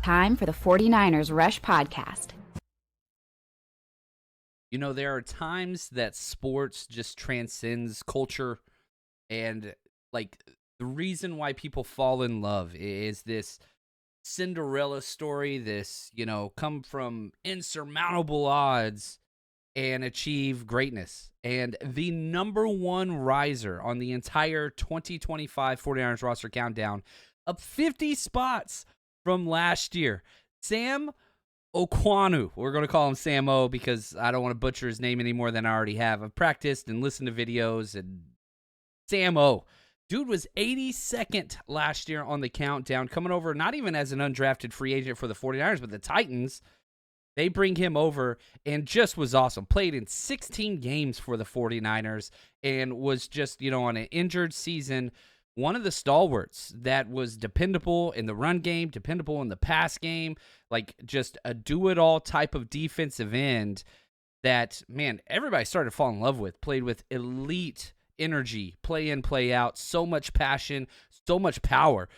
Time for the 49ers Rush Podcast. You know, there are times that sports just transcends culture, and like the reason why people fall in love is this Cinderella story, this, come from insurmountable odds and achieve greatness. And the number one riser on the entire 2025 49ers roster countdown, up 50 spots from last year, Sam Okuayinonu. We're going to call him Sam O because I don't want to butcher his name any more than I already have. I've practiced and listened to videos, and Sam O. Dude was 82nd last year on the countdown, coming over not even as an undrafted free agent for the 49ers, but the Titans. They bring him over and just was awesome. Played in 16 games for the 49ers and was just, on an injured season, one of the stalwarts that was dependable in the run game, dependable in the pass game, like just a do-it-all type of defensive end that, man, everybody started to fall in love with. Played with elite energy, play in, play out, so much passion, so much power.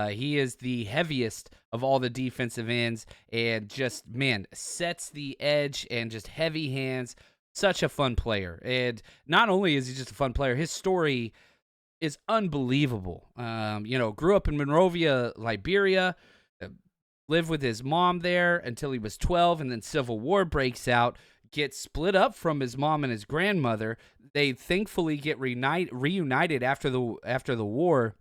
He is the heaviest of all the defensive ends and just, man, sets the edge and just heavy hands. Such a fun player. And not only is he just a fun player, his story is unbelievable. Grew up in Monrovia, Liberia, lived with his mom there until he was 12, and then Civil War breaks out, gets split up from his mom and his grandmother. They thankfully get reunited after the war.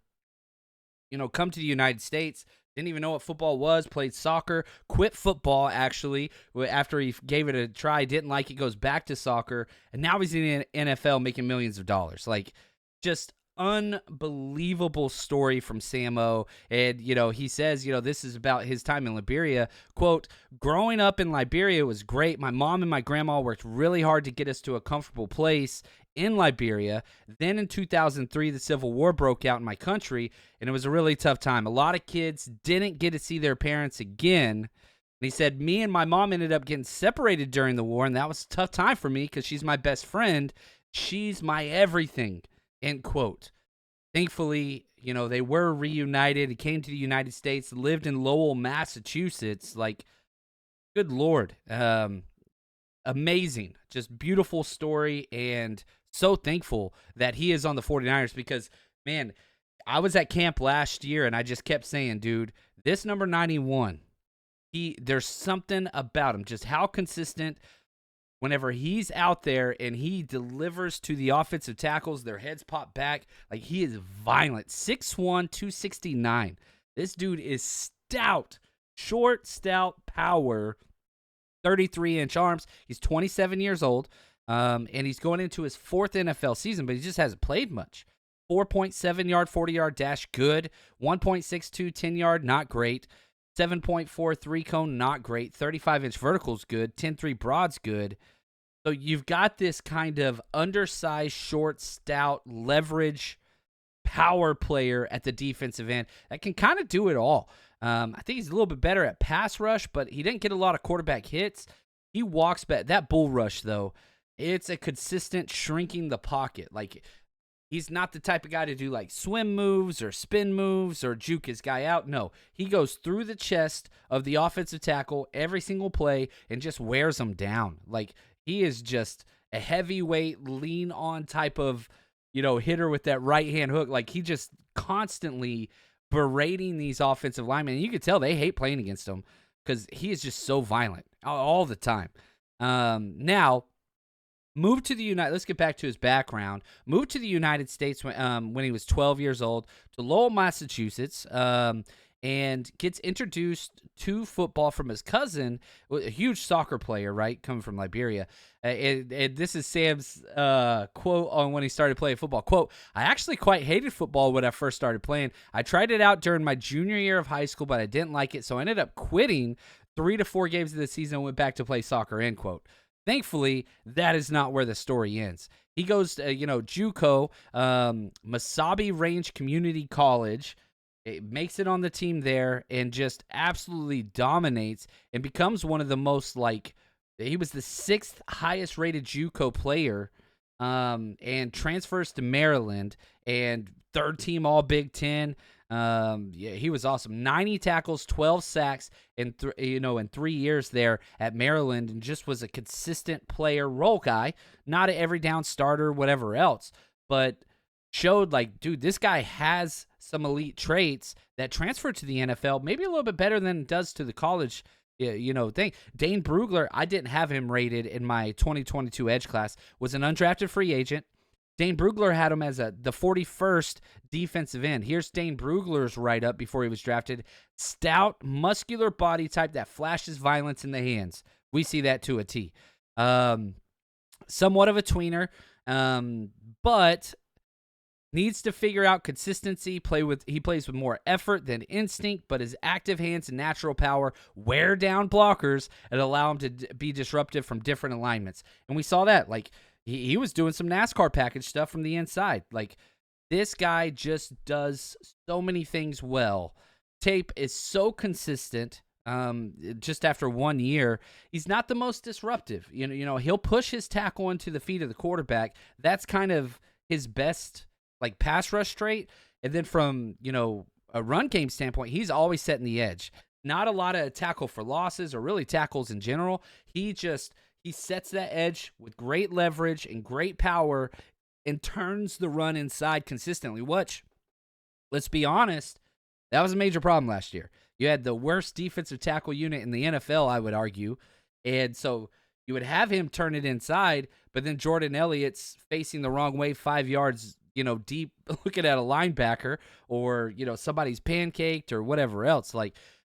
Come to the United States. Didn't even know what football was. Played soccer. Quit football, actually, after he gave it a try. Didn't like it. Goes back to soccer. And now he's in the NFL making millions of dollars. Like, just unbelievable story from Samo. And, he says, this is about his time in Liberia. Quote, growing up in Liberia was great. My mom and my grandma worked really hard to get us to a comfortable place in Liberia. Then in 2003, the Civil War broke out in my country, and it was a really tough time. A lot of kids didn't get to see their parents again. And he said, me and my mom ended up getting separated during the war, and that was a tough time for me because she's my best friend. She's my everything, end quote. Thankfully, they were reunited. He came to the United States, lived in Lowell, Massachusetts. Like, good Lord. Amazing. Just beautiful story, and so thankful that he is on the 49ers because, man, I was at camp last year, and I just kept saying, dude, this number 91, there's something about him, just how consistent. Whenever he's out there and he delivers to the offensive tackles, their heads pop back. Like, he is violent. 6'1", 269. This dude is stout. Short, stout power. 33-inch arms. He's 27 years old. And he's going into his fourth NFL season, but he just hasn't played much. 4.7-yard, 40-yard dash, good. 1.62, 10-yard, not great. 7.4 three-cone, not great. 35-inch vertical's good. 10.3 broad's good. So you've got this kind of undersized, short, stout, leverage power player at the defensive end that can kind of do it all. I think he's a little bit better at pass rush, but he didn't get a lot of quarterback hits. He walks back. That bull rush, though, it's a consistent shrinking the pocket. Like, he's not the type of guy to do like swim moves or spin moves or juke his guy out. No, he goes through the chest of the offensive tackle every single play and just wears them down. Like, he is just a heavyweight, lean-on type of, hitter with that right-hand hook. Like, he just constantly berating these offensive linemen. And you can tell they hate playing against him because he is just so violent all the time. Now, moved to the United. Let's get back to his background. Moved to the United States when he was 12 years old to Lowell, Massachusetts, and gets introduced to football from his cousin, a huge soccer player, right, coming from Liberia. And this is Sam's quote on when he started playing football. Quote, I actually quite hated football when I first started playing. I tried it out during my junior year of high school, but I didn't like it, so I ended up quitting 3 to 4 games of the season and went back to play soccer, end quote. Thankfully, that is not where the story ends. He goes to, JUCO, Masabi Range Community College. It makes it on the team there and just absolutely dominates and becomes one of the most, he was the 6th highest rated JUCO player, and transfers to Maryland and 3rd team All Big Ten. Yeah, he was awesome. 90 tackles, 12 sacks in 3 years there at Maryland, and just was a consistent player, role guy, not an every down starter, whatever else, but showed like, dude, this guy has some elite traits that transfer to the NFL, maybe a little bit better than it does to the college thing. Dane Brugler, I didn't have him rated in my 2022 Edge class, was an undrafted free agent. Dane Brugler had him as the 41st defensive end. Here's Dane Brugler's write-up before he was drafted. Stout, muscular body type that flashes violence in the hands. We see that to a T. Somewhat of a tweener, but needs to figure out consistency. He plays with more effort than instinct, but his active hands and natural power wear down blockers and allow him to be disruptive from different alignments. And we saw that. Like, he was doing some NASCAR package stuff from the inside. Like, this guy just does so many things well. Tape is so consistent. Just after 1 year, he's not the most disruptive. He'll push his tackle into the feet of the quarterback. That's kind of his best, like, pass rush trait. And then from, a run game standpoint, he's always setting the edge. Not a lot of tackle for losses or really tackles in general. He sets that edge with great leverage and great power and turns the run inside consistently, which, let's be honest, that was a major problem last year. You had the worst defensive tackle unit in the NFL, I would argue, and so you would have him turn it inside, but then Jordan Elliott's facing the wrong way 5 yards, deep, looking at a linebacker, or, somebody's pancaked or whatever else.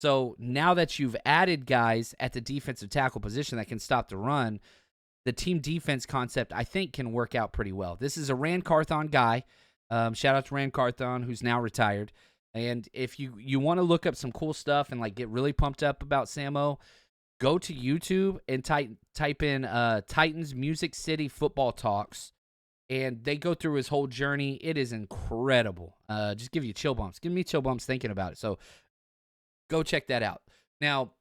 So now that you've added guys at the defensive tackle position that can stop the run, the team defense concept, I think, can work out pretty well. This is a Ran Carthon guy. Shout out to Ran Carthon, who's now retired. And if you want to look up some cool stuff and like get really pumped up about Samo, go to YouTube and type in Titans Music City Football Talks, and they go through his whole journey. It is incredible. Just give you chill bumps. Give me chill bumps thinking about it. So go check that out. Now,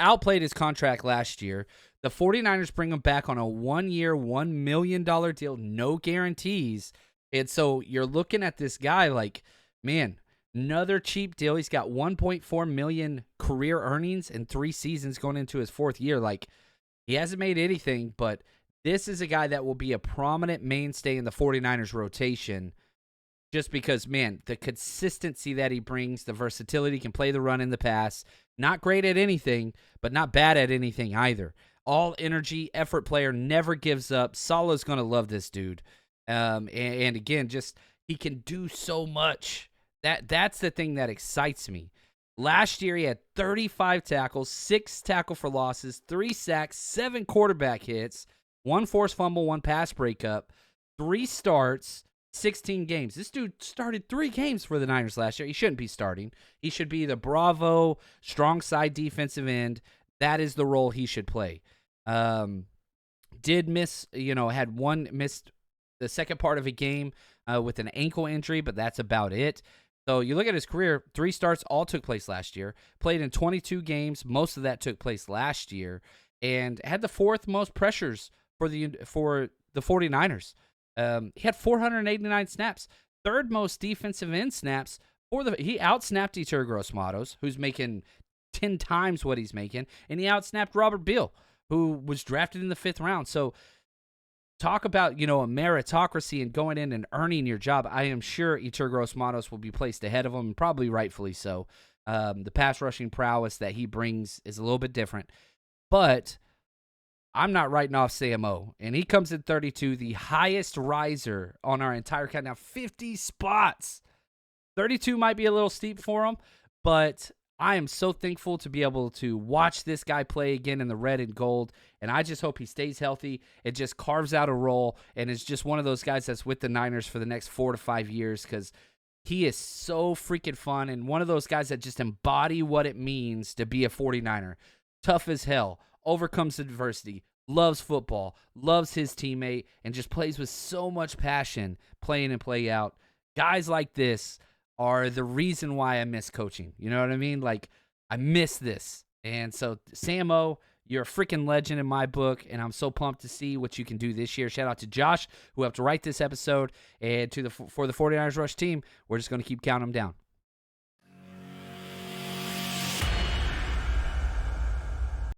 outplayed his contract last year. The 49ers bring him back on a 1-year, $1 million deal, no guarantees. And so you're looking at this guy like, man, another cheap deal. He's got $1.4 million career earnings in 3 seasons going into his 4th year. Like, he hasn't made anything, but this is a guy that will be a prominent mainstay in the 49ers rotation. Just because, man, the consistency that he brings, the versatility, can play the run and the pass. Not great at anything, but not bad at anything either. All energy, effort player, never gives up. Salah's going to love this dude. And again, just he can do so much. That's the thing that excites me. Last year, he had 35 tackles, 6 tackle for losses, 3 sacks, 7 quarterback hits, 1 forced fumble, 1 pass breakup, 3 starts, 16 games. This dude started 3 games for the Niners last year. He shouldn't be starting. He should be the Bravo, strong side defensive end. That is the role he should play. Did miss, missed the second part of a game with an ankle injury, but that's about it. So you look at his career, 3 starts all took place last year. Played in 22 games. Most of that took place last year. And had the 4th most pressures for the 49ers. He had 489 snaps, 3rd most defensive end snaps he outsnapped Yetur Gross-Matos, who's making 10 times what he's making, and he outsnapped Robert Beal, who was drafted in the 5th round. So talk about, a meritocracy and going in and earning your job. I am sure Yetur Gross-Matos will be placed ahead of him, and probably rightfully so. The pass rushing prowess that he brings is a little bit different, but I'm not writing off Samo, and he comes in 32, the highest riser on our entire count. Now, 50 spots. 32 might be a little steep for him, but I am so thankful to be able to watch this guy play again in the red and gold, and I just hope he stays healthy and just carves out a role and is just one of those guys that's with the Niners for the next 4 to 5 years, because he is so freaking fun and one of those guys that just embody what it means to be a 49er. Tough as hell. Overcomes adversity, loves football, loves his teammate, and just plays with so much passion, play in and play out. Guys like this are the reason why I miss coaching. You know what I mean? Like, I miss this. And so, Samo, You're a freaking legend in my book, and I'm so pumped to see what you can do this year. Shout out to Josh, who helped to write this episode, and for the 49ers Rush team, we're just going to keep counting them down.